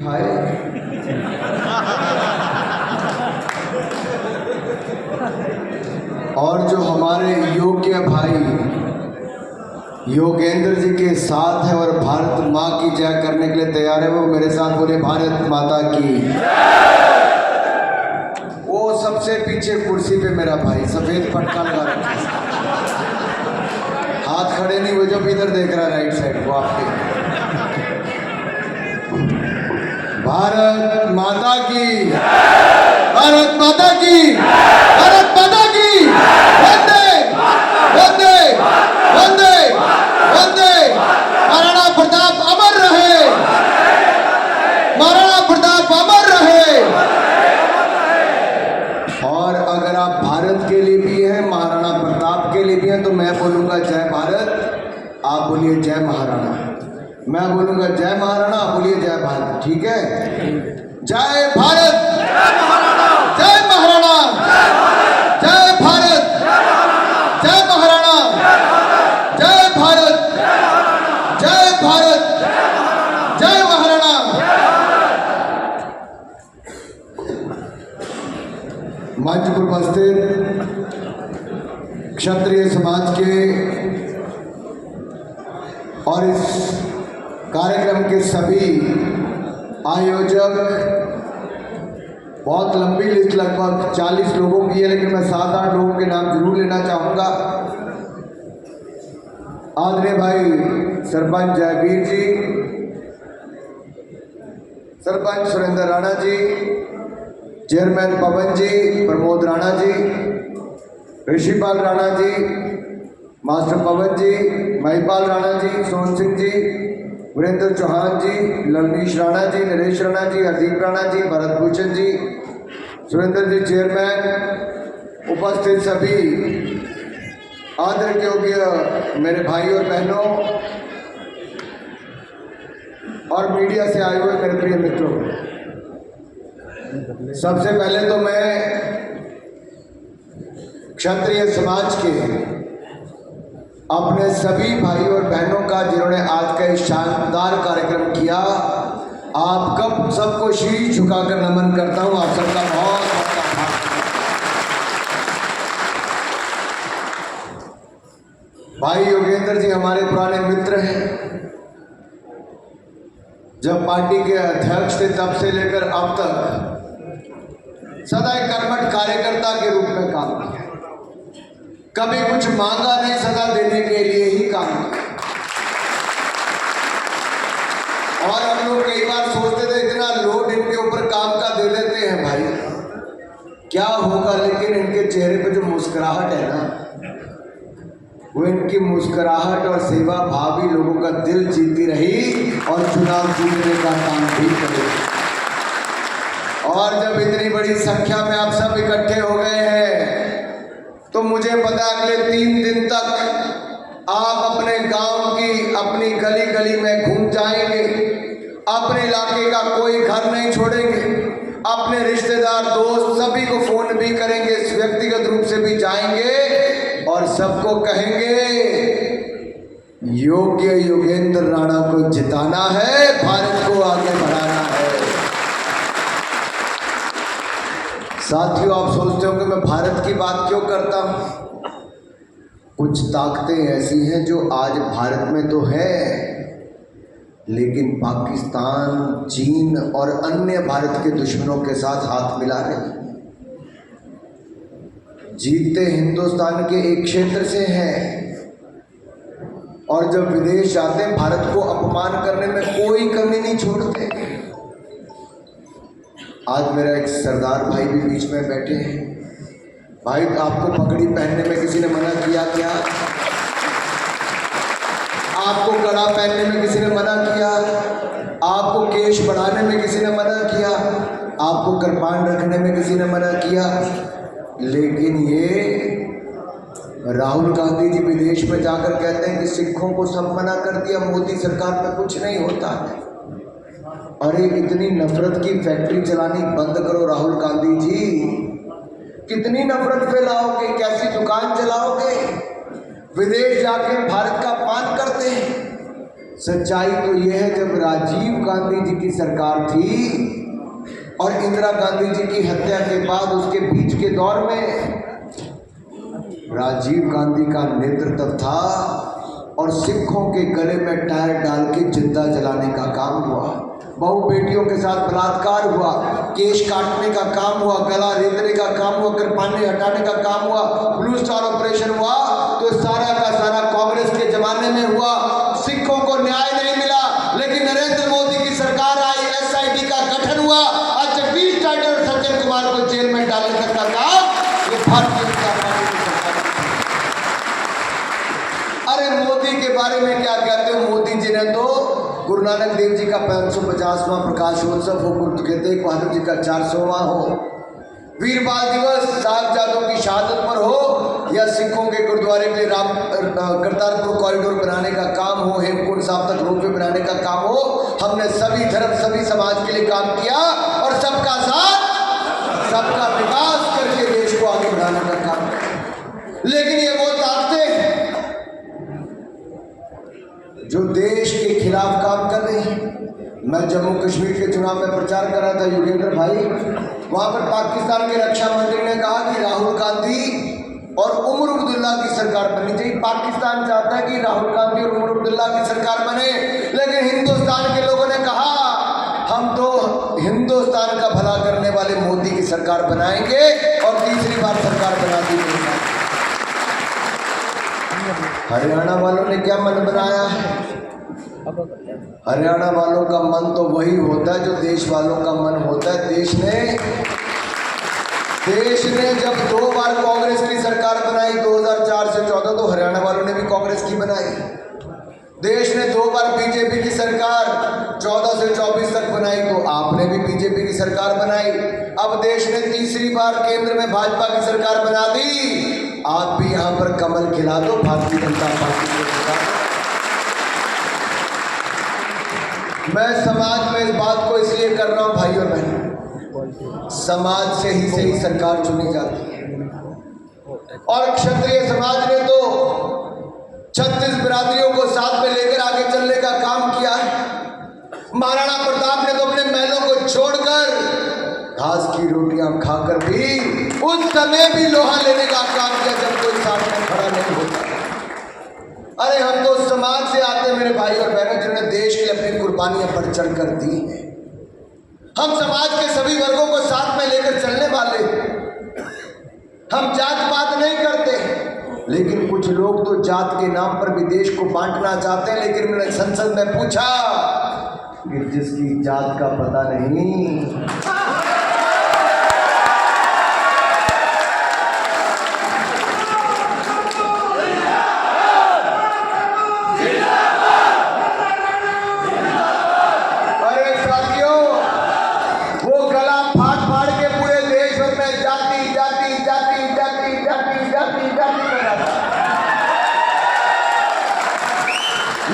हाय और जो हमारे योग्य भाई योगेंद्र जी के साथ है और भारत माँ की जय करने के लिए तैयार है, वो मेरे साथ बोले भारत माता की। वो सबसे पीछे कुर्सी पे मेरा भाई सफेद पटका लगा रखा है, हाथ खड़े नहीं हुए, जो इधर देख रहा है राइट साइड को आपके। भारत माता की, भारत माता की, भारत माता की। वंदे वंदे वंदे वंदे। महाराणा प्रताप अमर रहे, महाराणा प्रताप अमर रहे। और अगर आप भारत के लिए भी हैं, महाराणा प्रताप के लिए भी हैं, तो मैं बोलूंगा जय भारत, आप बोलिए जय महाराणा। मैं बोलूंगा जय महाराणा, आप बोलिए जय भारत। ठीक है, जय भारत, जय महाराणा, जय भारत, जय महाराणा, जय भारत, जय भारत, जय महाराणा। मंच पर उपस्थित क्षत्रिय समाज के और इस कार्यक्रम के सभी आयोजक, बहुत लंबी लिस्ट लगभग 40 लोगों की है, लेकिन मैं 7-8 लोगों के नाम जरूर लेना चाहूँगा। आदरणीय भाई सरपंच जयवीर जी, सरपंच सुरेंद्र राणा जी, चेयरमैन पवन जी, प्रमोद राणा जी, ऋषिपाल राणा जी, मास्टर पवन जी, महिपाल राणा जी, सोहन सिंह जी, वीरेंद्र चौहान जी, लवनीश राणा जी, नरेश राणा जी, हरदीप राणा जी, भरत भूषण जी, सुरेंद्र जी चेयरमैन, उपस्थित सभी आदर योग्य मेरे भाई और बहनों और मीडिया से आए हुए मेरे प्रिय मित्रों, सबसे पहले तो मैं क्षत्रिय समाज के अपने सभी भाई और बहनों का जिन्होंने आज का इस शानदार कार्यक्रम किया, आप कब सबको शीश झुकाकर नमन करता हूं। आप सबका बहुत बहुत आभार। भाई योगेंद्र जी हमारे पुराने मित्र हैं, जब पार्टी के अध्यक्ष थे तब से लेकर अब तक सदा एक कर्मठ कार्यकर्ता के रूप में काम किया, कभी कुछ मांगा नहीं, सदा देने के लिए ही काम किया। और हम लोग कई बार सोचते थे इतना लोड इनके ऊपर काम का दे देते हैं भाई, क्या होगा, लेकिन इनके चेहरे पे जो मुस्कुराहट है ना, वो इनकी मुस्कुराहट और सेवा भाव ही लोगों का दिल जीतती रही और चुनाव जीतने का काम भी करे। और जब इतनी बड़ी संख्या में आप सब इकट्ठे हो गए हैं, तो मुझे पता अगले 3 दिन तक आप अपने गांव की अपनी गली गली में घूम जाएंगे, अपने इलाके का कोई घर नहीं छोड़ेंगे, अपने रिश्तेदार दोस्त सभी को फोन भी करेंगे, व्यक्तिगत रूप से भी जाएंगे और सबको कहेंगे योग्य योगेंद्र राणा को जिताना है, भारत को आगे बढ़ाना है। साथियों, आप सोचते होंगे मैं भारत की बात क्यों करता हूं। कुछ ताकतें ऐसी हैं जो आज भारत में तो है, लेकिन पाकिस्तान, चीन और अन्य भारत के दुश्मनों के साथ हाथ मिला रही। जीतते हिंदुस्तान के एक क्षेत्र से हैं और जब विदेश जाते हैं भारत को अपमान करने में कोई कमी नहीं छोड़ते। आज मेरा एक सरदार भाई भी बीच में बैठे हैं। भाई, आपको पगड़ी पहनने में किसी ने मना किया क्या? आपको कड़ा पहनने में किसी ने मना किया? आपको केश बढ़ाने में किसी ने मना किया? आपको कृपाण रखने में किसी ने मना किया? लेकिन ये राहुल गांधी जी विदेश में जाकर कहते हैं कि सिखों को सब मना कर दिया, मोदी सरकार में कुछ नहीं होता है। अरे इतनी नफरत की फैक्ट्री चलानी बंद करो राहुल गांधी जी, कितनी नफरत फैलाओगे, कैसी दुकान चलाओगे? विदेश जाके भारत का अपमान करते हैं, सच्चाई तो यह है, जब राजीव गांधी जी की सरकार थी और इंदिरा गांधी जी की हत्या के बाद उसके बीच के दौर में राजीव गांधी का नेतृत्व था और सिखों के गले में टायर डाल के जिंदा जलाने का काम हुआ, बहु बेटियों के साथ बलात्कार हुआ, केश काटने का काम हुआ, गला रेतने का काम हुआ, कृपाने हटाने का काम हुआ, ब्लू स्टार ऑपरेशन हुआ। तो सारा का सारा कांग्रेस के जमाने में हुआ। सिखों को न्याय नहीं मिला, लेकिन नरेंद्र मोदी की सरकार आई, एसआईटी का गठन हुआ, आज जगदीश टाइटल और सज्जन कुमार को जेल में डालने तक का काम ये भारतीय जनता पार्टी की सरकार। अरे मोदी के बारे में क्या कहते हो? मोदी जी ने तो गुरु नानक देव जी का 550वां प्रकाशोत्सव हो, गुरु तेग बहादुर जी का 400वां हो, वीर बाल दिवस, साहिबजादों की शहादत पर हो, या सिखों के गुरुद्वारे के लिए करतारपुर कॉरिडोर बनाने का काम हो, हेमकुंड साहब तक रोपवे बनाने का काम हो, हमने सभी धर्म सभी समाज के लिए काम किया और सबका साथ सबका विकास करके देश को आगे बढ़ाने का काम किया। लेकिन ये वो ताकतें जो देश के खिलाफ काम कर रही है। मैं जम्मू कश्मीर के चुनाव में प्रचार कर रहा था, योगेंद्र भाई, वहां पर पाकिस्तान के रक्षा मंत्री ने कहा कि राहुल गांधी और उमर अब्दुल्ला की सरकार बननी चाहिए। पाकिस्तान चाहता है कि राहुल गांधी और उमर अब्दुल्ला की सरकार बने, लेकिन हिंदुस्तान के लोगों ने कहा हम तो हिंदुस्तान का भला करने वाले मोदी की सरकार बनाएंगे और तीसरी बार सरकार बना दी। हरियाणा वालों ने क्या मन बनाया है? हरियाणा वालों का मन तो वही होता है जो देश वालों का मन होता है। देश ने जब 2 बार कांग्रेस की सरकार बनाई, 2004 से 14, तो हरियाणा वालों ने भी कांग्रेस की बनाई। देश ने 2 बार बीजेपी की सरकार 14 से 24 तक बनाई, तो आपने भी बीजेपी की सरकार बनाई। अब देश ने तीसरी बार केंद्र में भाजपा की सरकार बना दी, आप भी यहां पर कमल खिला दो, भारतीय जनता पार्टी को जिता दो। मैं समाज में इस बात को इसलिए कर रहा हूं भाई और बहन, समाज से ही सरकार चुनी जाती है और क्षत्रिय समाज ने तो 36 बिरादरियों को साथ में लेकर आगे चलने का काम किया है। महाराणा प्रताप ने तो अपने महलों को छोड़कर घास की रोटियां खाकर भी उस समय भी लोहा लेने का काम किया जब कोई साथ में खड़ा नहीं होता। अरे हम तो समाज से आते मेरे भाई और बहनों, जिन्होंने देश के लिए अपनी कुर्बानियां बढ़ चढ़ कर दी हैं। हम समाज के सभी वर्गों को साथ में लेकर चलने वाले, हम जात पात नहीं करते, लेकिन कुछ लोग तो जात के नाम पर भी देश को बांटना चाहते हैं। लेकिन मैंने संसद में पूछा कि जिसकी जात का पता नहीं,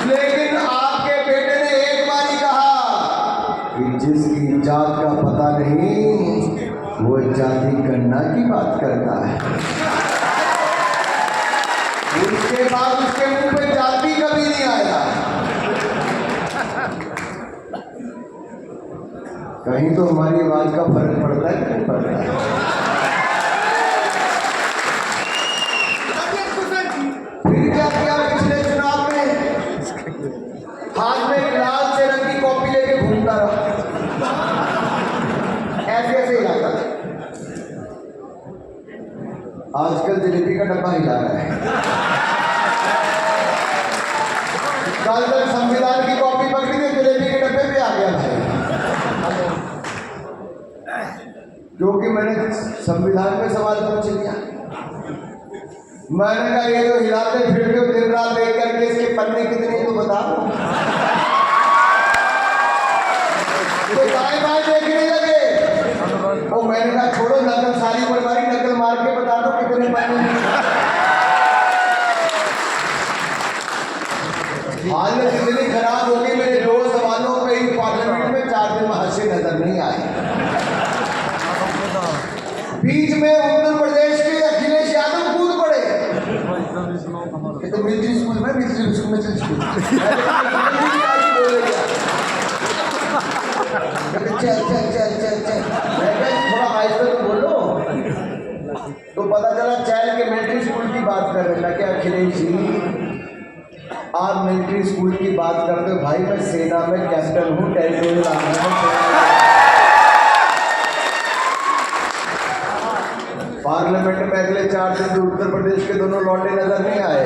लेकिन आपके बेटे ने एक बार ही कहा कि जिसकी जात का पता नहीं वो जाति गणना की बात करता है। उसके बाद उसके मुंह पे जाति कभी नहीं आया। कहीं तो हमारी आवाज का फर्क पड़ता है कि नहीं पड़ता है? फिर क्या किया पिछले चुनाव में? हाथ में लाल से रंग की कॉपी लेके घूमता रहा, ऐसे ऐसे हिलाता था। आजकल जलेबी का डब्बा हिला रहा है। कल तक संविधान की कॉपी पकड़ी थी, जलेबी के डब्बे पे आ गया भाई, क्योंकि मैंने संविधान पे सवाल पूछ लिया। मैंने कहा ये जो हिलाते फिरते हो दिन रात देख करके इसके पन्ने कितने तो बता दो। तो बाएं बाएं देखने लगे। वो मैंने कहा छोड़ो नकल, सारी बर्बादी नकल मार के बता दो कितने पन्ने। हालत इतनी खराब हो गई, मेरे 2 सवालों पे ही पार्लियामेंट में 4 दिन में हंसी नजर नहीं आई। बीच में उत्तर प्रदेश के अखिलेश यादव कूद पड़े। तो मिलिट्री स्कूल में चल स्कूल कहते चल। मैं कहा थोड़ा आहिस्ते तो बोलो। तो पता चला चैल के मिलिट्री स्कूल की बात कर रहे। मैं क्या अखिलेश जी आप मिलिट्री स्कूल की बात करते हो? भाई मैं सेना में कैप्टन हूँ, टेरिटोरियल आर्मी में। पार्लियामेंट में अगले 4 दिन से उत्तर प्रदेश के दोनों लौटे नजर नहीं आए।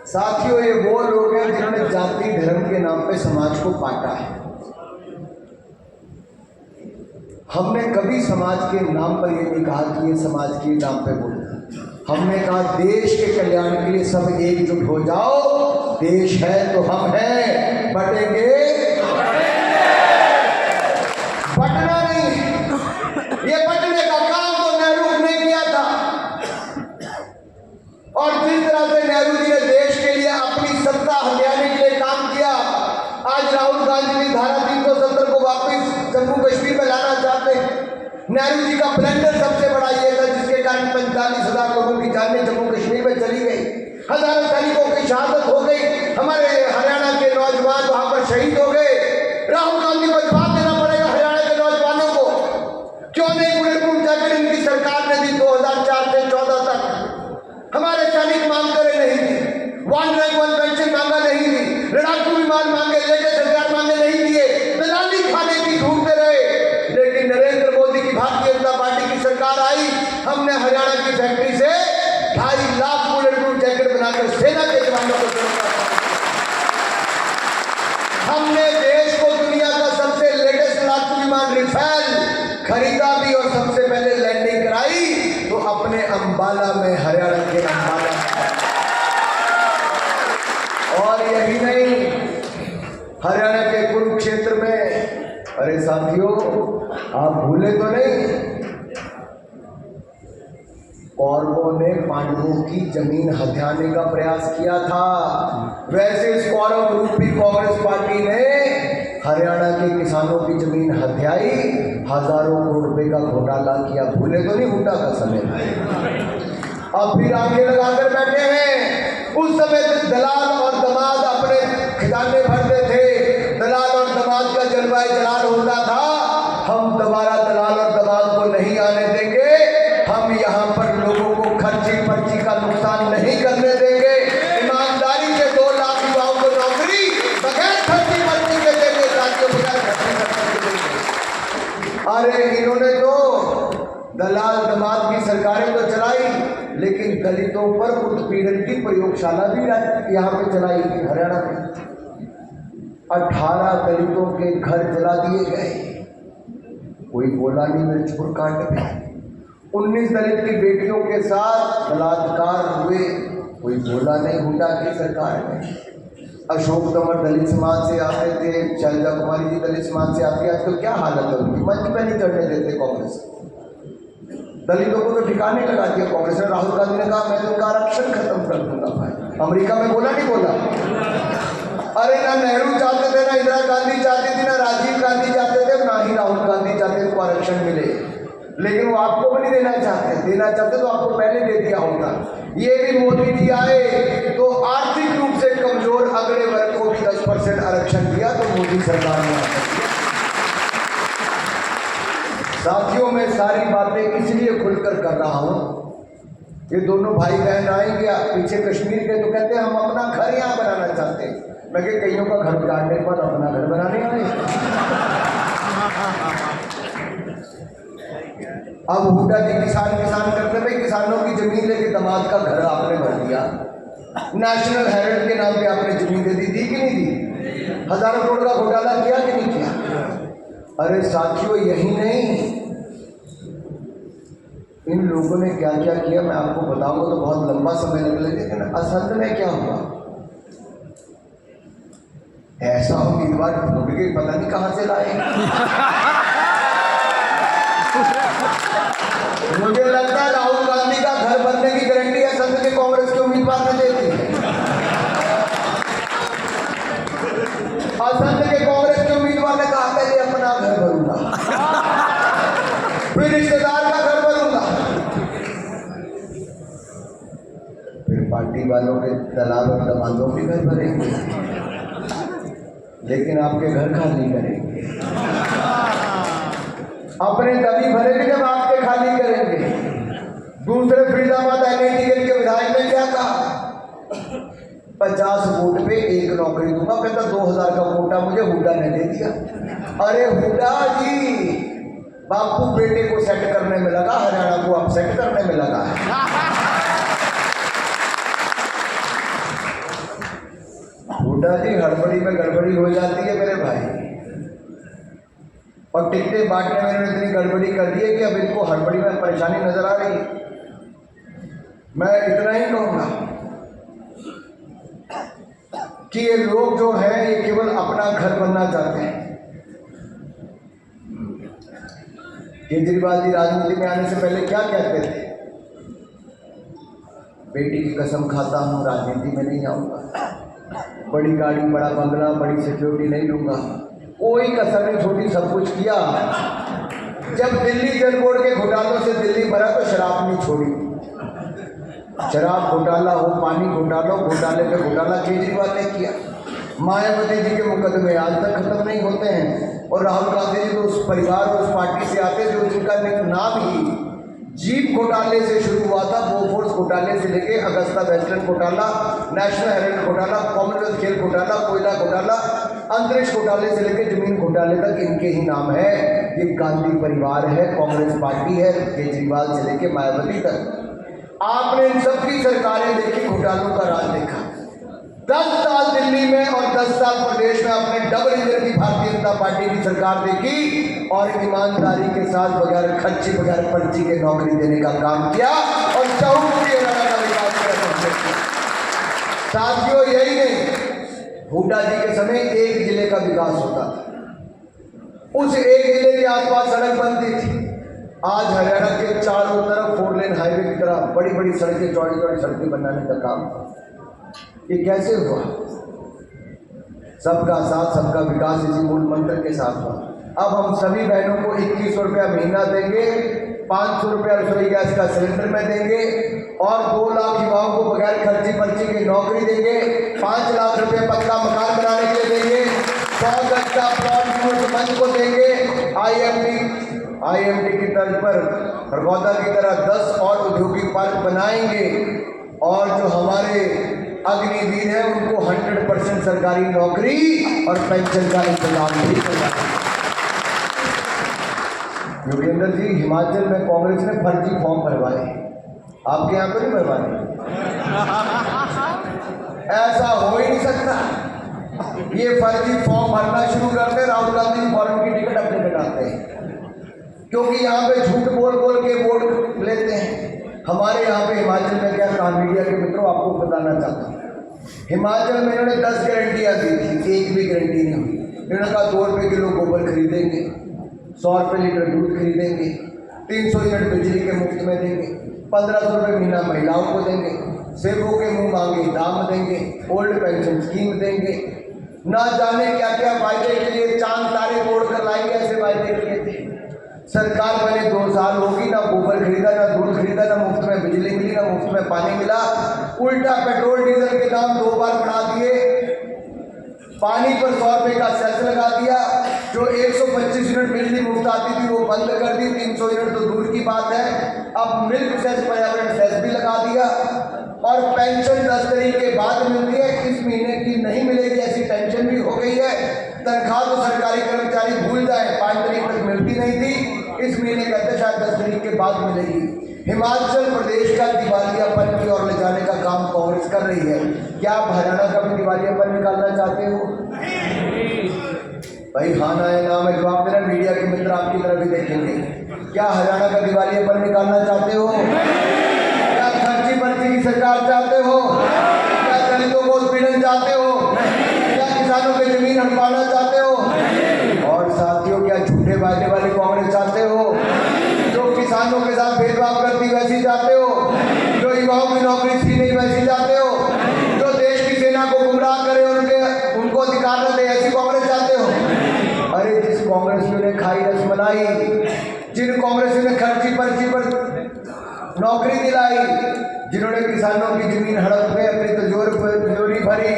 साथियों, ये वो लोग हैं जिन्होंने जाति धर्म के नाम पे समाज को बांटा है। हमने कभी समाज के नाम पर ये नहीं कहा कि ये समाज के नाम पे बोलना। हमने कहा देश के कल्याण के लिए सब एकजुट हो जाओ। देश है तो हम हैं, बटेंगे बटना नहीं। ये बटने का काम तो नेहरू ने किया था। और जिस तरह से नेहरू जी ने देश के लिए अपनी सत्ता हथियाने के लिए काम किया, आज राहुल गांधी भी धारा 370 को वापस जम्मू कश्मीर में लाना चाहते हैं। नेहरू जी का ब्लंडर सबसे बड़ा ये था जिसके कारण 45,000 लोगों की जानें जम्मू कश्मीर में चली गई, हजारों सैनिकों की शहादत हो गई, हमारे हरियाणा के नौजवान वहां पर शहीद हो गए। राहुल गांधी को जवाब देना पड़ेगा हरियाणा के नौजवानों को, क्यों नहीं बुलेट प्रूफ जैकेट इनकी सरकार ने दी 2004 से 14 तक। हमारे सैनिक मांग करे नहीं दी, 1 रैंक 1 पेंशन मांगा नहीं दी, लड़ाकू विमान मांगे, लेटेस्ट हथियार मांगे नहीं दिए, दलाली खाने की ढूंढते रहे। लेकिन नरेंद्र मोदी की भारतीय जनता पार्टी की सरकार आई, हमने हरियाणा की फैक्ट्री से 2.5 लाख बुलेट प्रूफ जैकेट बनाकर सेना के जवानों को दिया। हमने देश को दुनिया का सबसे लेटेस्ट लड़ाकू विमान रिफेल खरीदा भी और सबसे पहले लैंडिंग कराई तो अपने अंबाला में, हरियाणा के अंबाला। और यही नहीं, हरियाणा के कुरुक्षेत्र में, अरे साथियों आप भूले तो नहीं, कौरवों ने पांडवों की जमीन हथियाने का प्रयास किया था। वैसे इस कौरव रूपी कांग्रेस पार्टी ने हरियाणा के किसानों की जमीन हथियाई, हजारों करोड़ रुपए का घोटाला किया। भूले तो नहीं हुड्डा का समय? अब फिर आगे लगाकर बैठे हैं। उस समय दलाल और दमाद अपने खजाने भरते थे, दलाल और दमाद का जलवायु जलाल होता था। हम दोबारा दलाल और दमाद को नहीं आने देंगे। हम यहाँ पर लोगों को खर्ची पर्ची का नुकसान नहीं करने देंगे। ईमानदारी से 2 लाख युवाओं को नौकरी बगैर खर्ची पर्ची के देंगे, साथियों बगैर खर्ची पर्ची के देंगे। अरे इन्होंने तो दलाल दमाद की सरकारें तो चलाई, लेकिन दलितों पर उत्पीड़न की प्रयोगशाला भी यहाँ पे चलाई हरियाणा में। 18 दलितों के घर जला दिए गए, कोई बोला नहीं, मिर्चपुर कांड में 19 दलित की बेटियों के साथ बलात्कार हुए, कोई बोला नहीं हुड्डा की सरकार में। अशोक तंवर दलित समाज से आते थे, शैलजा कुमारी जी दलित समाज से आती है। आज तो क्या हालत है उनकी, मंच पे नहीं चढ़ने देते कांग्रेस। दलितों को तो ठिकाने लगा दिया कांग्रेस ने। राहुल गांधी ने कहा मैं तो उनका आरक्षण खत्म कर दूंगा। भाई अमेरिका में बोला नहीं बोला? अरे ना नेहरू चाहते थे, ना इंदिरा गांधी चाहती थी, ना राजीव गांधी चाहते थे, ना ही राहुल गांधी चाहते थे आरक्षण मिले। लेकिन वो आपको भी नहीं देना चाहते, देना चाहते तो आपको पहले दे दिया होता। ये भी मोदी जी आए तो आर्थिक रूप से कमजोर अगले वर्ग को भी 10% आरक्षण दिया, तो मोदी सरकार ने। साथियों मैं सारी बातें इसलिए खुलकर कर रहा हूँ, ये दोनों भाई बहन आएंगे पीछे कश्मीर के, तो कहते हैं हम अपना घर यहाँ बनाना चाहते हैं। मैं कह कईयों का घर उजाड़ने के बाद अपना घर बनाने आए। अब हुड्डा जी किसान करते भाई, किसानों की जमीन लेके दमाद का घर आपने भर दिया। नेशनल हेराल्ड के नाम पे आपने जमीन दे दी कि नहीं दी? हजारों करोड़ का घोटाला किया कि नहीं किया? अरे साथियों यही नहीं, इन लोगों ने क्या क्या किया मैं आपको बताऊंगा तो बहुत लंबा समय लगेगा। लेकिन असंध में क्या हुआ, ऐसा उम्मीदवार ढूंढ के पता नहीं कहां से लाए। मुझे लगता है राहुल गांधी का घर बनने की गारंटी असंध के कांग्रेस के उम्मीदवार ने दे दी है। असंध के कांग्रेस के उम्मीदवार ने कहा पहले अपना घर भरूंगा, फिर रिश्तेदार का घर भरूंगा, फिर पार्टी वालों के दलाल और दमादों के घर भरेंगे। लेकिन आपके घर खाली करेंगे। अपने दबी भरे भी जब आपके खाली करेंगे। दूसरे फरीदाबाद NIT के विधायक ने क्या कहा, 50 वोट पे एक नौकरी दूंगा। कहता 2000 का कोटा मुझे हुड्डा ने दे दिया। अरे हुड्डा जी, बापू बेटे को सेट करने में लगा, हरियाणा को अब सेट करने में लगा है। हुड्डा जी, हड़बड़ी में गड़बड़ी हो जाती है मेरे भाई, और टिकटें बांटने में इन्होंने इतनी गड़बड़ी कर दी है कि अब इनको हड़बड़ी में परेशानी नजर आ रही है। मैं इतना ही कहूंगा कि ये लोग जो हैं ये केवल अपना घर बनना चाहते हैं। केजरीवाल जी राजनीति में आने से पहले क्या कहते थे, बेटी की कसम खाता हूं राजनीति में नहीं आऊंगा, बड़ी गाड़ी, बड़ा बंगला, बड़ी सिक्योरिटी नहीं लूंगा, कोई कसर नहीं छोड़ी, सब कुछ किया। जब दिल्ली जल बोर्ड के घोटालों से दिल्ली भरा तो शराब नहीं छोड़ी। शराब घोटाला हो, पानी घोटाला, घोटाले पे घोटाला केजरीवाल ने किया। मायावती जी के मुकदमे आज तक खत्म नहीं होते हैं, और राहुल गांधी जी तो उस परिवार, उस पार्टी से आते जो जिनका नाम ही जीप घोटाले से शुरू हुआ था, बोफोर्स घोटाले से लेके अगस्ता वेस्टलैंड घोटाला, नेशनल हेराल्ड घोटाला, कॉमनवेल्थ खेल घोटाला, कोयला घोटाला, अंतरिक्ष घोटाले से लेके जमीन घोटाले तक इनके ही नाम है। ये गांधी परिवार है, कांग्रेस पार्टी है, केजरीवाल से लेके मायावती तक। आपने इन सबकी सरकारें देखी, घोटालों का राज देखा। 10 साल दिल्ली में और 10 साल प्रदेश में अपने डबल इंजन की भारतीय जनता पार्टी की सरकार देखी, और ईमानदारी के साथ बगैर खर्ची, बगैर पर्ची के नौकरी देने का काम किया, और चौमुखी हरियाणा का विकास किया। साथियों, यही नहीं, हुड्डा जी के समय एक जिले का विकास होता था, उस एक जिले के आसपास सड़क बनती थी। आज हरियाणा के चारों तरफ 4 लेन हाईवे की तरह बड़ी बड़ी सड़कें, चौड़ी चौड़ी सड़कें बनाने का काम, ये कैसे हुआ? सबका साथ, सबका विकास, इसी मूल मंत्र के साथ हुआ। अब हम सभी बहनों को 2100 रुपया महीना देंगे, 500 रुपया रसोई गैस का सिलेंडर में देंगे, और 2 लाख युवाओं को बगैर खर्ची पर्ची की नौकरी देंगे, 5 लाख रुपये पक्का मकान बनाने के लिए देंगे, 100 गज का प्लॉट मंच को देंगे। IMD की तर्ज पर खरगोदा की तरह 10 और औद्योगिक पार्क बनाएंगे, और जो हमारे अग्निवीर है उनको 100% सरकारी नौकरी और पेंशन का इंतजाम भी करना। योगेंद्र जी, हिमाचल में कांग्रेस ने फर्जी फॉर्म भरवाए, आपके यहाँ तो नहीं भरवाए? ऐसा हो ही नहीं सकता। ये फर्जी फॉर्म भरना शुरू करते, राहुल गांधी फॉर्म की टिकट अपने कटाते हैं, क्योंकि यहाँ पे झूठ बोल बोल के वोट लेते हैं। हमारे यहाँ पे हिमाचल में क्या कहा, मीडिया के मित्रों आपको बताना चाहता हूँ, हिमाचल में इन्होंने 10 गारंटियाँ दी थी, एक भी गारंटी नहीं हुई। इन्होंने कहा 2 रुपये किलो गोबर खरीदेंगे, 100 रुपये लीटर दूध खरीदेंगे, 300 यूनिट बिजली के मुफ्त में देंगे, 1500 रुपये महीना महिलाओं को देंगे, सेबों के मुँह मांगे दाम देंगे, ओल्ड पेंशन स्कीम देंगे, ना जाने क्या क्या वायदे किए, चांद तारे तोड़ कर लाएंगे, ऐसे वायदे किए थे। सरकार बने 2 साल होगी, ना गोबर खरीदा, ना दूध खरीदा, ना मुफ्त में बिजली मिली, ना मुफ्त में पानी मिला। उल्टा पेट्रोल डीजल के दाम 2 बार बढ़ा दिए, पानी पर 100 रुपये का सेस लगा दिया, जो 125 यूनिट बिजली मुफ्त आती थी वो बंद कर दी, 300 यूनिट तो दूर की बात है। अब मिल्क सेस, पर्यावरण सेस भी लगा दिया, और पेंशन 10 तारीख के बाद मिलती है, इस महीने की नहीं मिलेगी ऐसी पेंशन भी हो गई है। तनख्वाह तो सरकारी कर्मचारी भूल जाए, 5 तारीख तक मिलती नहीं थी, इस महीने कहते शायद 10 तारीख के बाद मिलेगी। हिमाचल प्रदेश का दिवालियापन की ओर ले जाने का काम कांग्रेस कर रही है। क्या आप हरियाणा का भी दिवालियापन निकालना चाहते हो? भाई हाँ ना है, नाम है, जवाब देना। मीडिया के मित्र आपकी तरफ भी देखेंगे। क्या हरियाणा का दिवालियापन निकालना चाहते हो? क्या खर्ची पर्ची की सरकार चाहते हो? क्या दलितों को उत्पीड़न चाहते हो? क्या किसानों की जमीन हड़पाना चाहते हो? और साथियों, क्या झूठे वायदे वाली कांग्रेस चाहते हो, जो किसानों के साथ भेदभाव करती वैसी चाहते हो, जो युवाओं की नौकरी छीने वैसी चाहते हो, जो देश की सेना को गुमराह करे, उनको अधिकार न दे, ऐसी कांग्रेस चाहते हो? अरे जिस कांग्रेस ने खाई रसमलाई, जिन कांग्रेस ने खर्ची पर्ची पर नौकरी दिलाई, जिन्होंने किसानों की जमीन हड़प में अपनी तिजोरी भरी,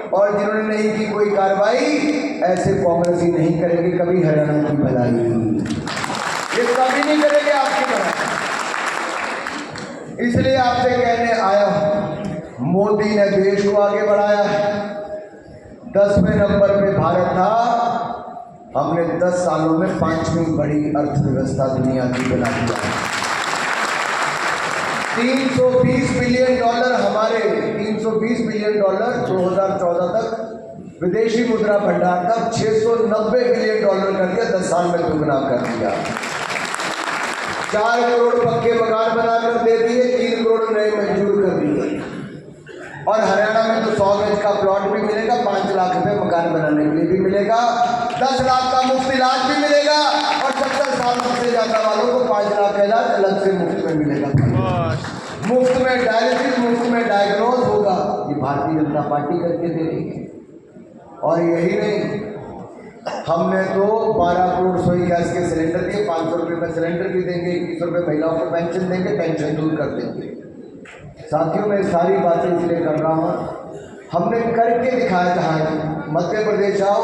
और जिन्होंने नहीं की कोई कार्रवाई, ऐसे कांग्रेसी नहीं करेंगे कभी हरियाणा की भलाई, ये कभी नहीं करेंगे आपकी भलाई। इसलिए आपसे कहने आया हूं, मोदी ने देश को आगे बढ़ाया है। 10वें नंबर पे भारत था, हमने 10 सालों में 5वीं बड़ी अर्थव्यवस्था दुनिया की बना दिया है। $320 बिलियन हमारे, $320 बिलियन 2014 तक विदेशी मुद्रा भंडार था, $690 बिलियन कर दिया, 10 साल में दुगना कर दिया। 4 करोड़ पक्के मकान बनाकर दे दिए, 3 करोड़ नए मंजूर कर दिए। और हरियाणा में तो 100 गज का प्लॉट भी मिलेगा, 5 लाख रुपए मकान बनाने के लिए भी मिलेगा, 10 लाख का मुफ्त इलाज भी मिलेगा, और 70 साल से ज्यादा वालों को 5 लाख का इलाज अलग से मुफ्त में मिलेगा। मुफ्त में डायलिसिस, मुफ्त में डायग्नोज होगा। ये भारतीय जनता पार्टी करके दे रही है। और यही नहीं, हमने तो 12 करोड़ रसोई गैस के सिलेंडर दिए, 500 रुपये में सिलेंडर भी देंगे, 21 रुपये महिलाओं को पेंशन देंगे, पेंशन दूर कर देंगे। साथियों, मैं सारी बातें इसलिए कर रहा हूँ, हमने करके दिखाया था। मध्य प्रदेश आओ,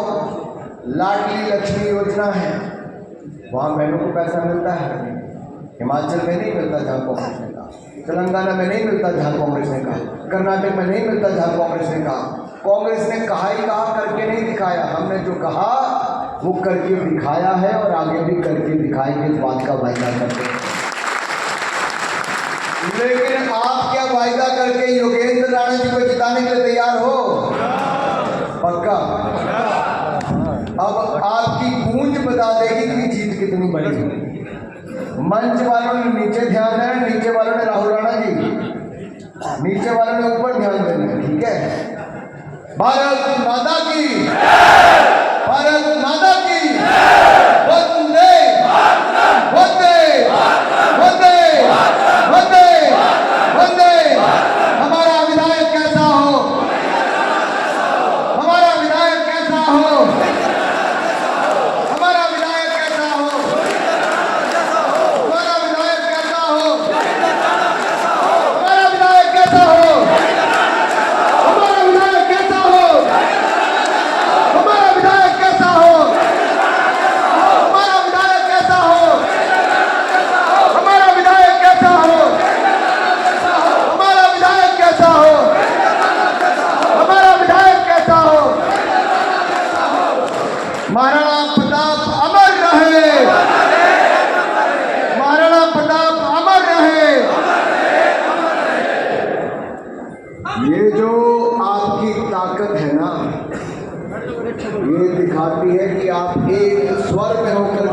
लाडली लक्ष्मी योजना है, वहाँ बहनों को पैसा मिलता है। हिमाचल में नहीं मिलता जहाँ कांग्रेस ने कहा, तेलंगाना में नहीं मिलता जहाँ कांग्रेस ने कहा, कर्नाटक में नहीं मिलता जहाँ कांग्रेस ने कहा। कांग्रेस ने कहा ही कहा, करके नहीं दिखाया। हमने जो कहा वो करके दिखाया है, और आगे भी करके दिखाएंगे, इस बात का वायदा करते हैं। लेकिन आप क्या वायदा करके योगेंद्र राणा जी को जिताने के लिए तैयार हो? पक्का? अब आपकी गूंज बता देगी कि जीत कितनी बड़ी है। मंच वालों ने नीचे ध्यान देना, नीचे वालों ने राहुल राणा जी, नीचे वालों ने ऊपर ध्यान देना, ठीक है? भारत माता की, भारत माता की, वंदे वंदे वंदे वंदे वंदे। हमारा विधायक कैसा हो, हमारा विधायक कैसा हो, हमारा विधायक कैसा हो, हमारा विधायक कैसा हो, हमारा विधायक कैसा हो, हमारा विधायक कैसा हो, हमारा विधायक कैसा हो, हमारा विधायक कैसा हो, हमारा विधायक कैसा हो, हमारा विधायक कैसा हो, हमारा विधायक कैसा हो। महाराणा प्रताप अमर रहे, महाराणा प्रताप अमर रहे। ये जो आपकी ताकत है ना, ये दिखाती है कि आप एक स्वर में होकर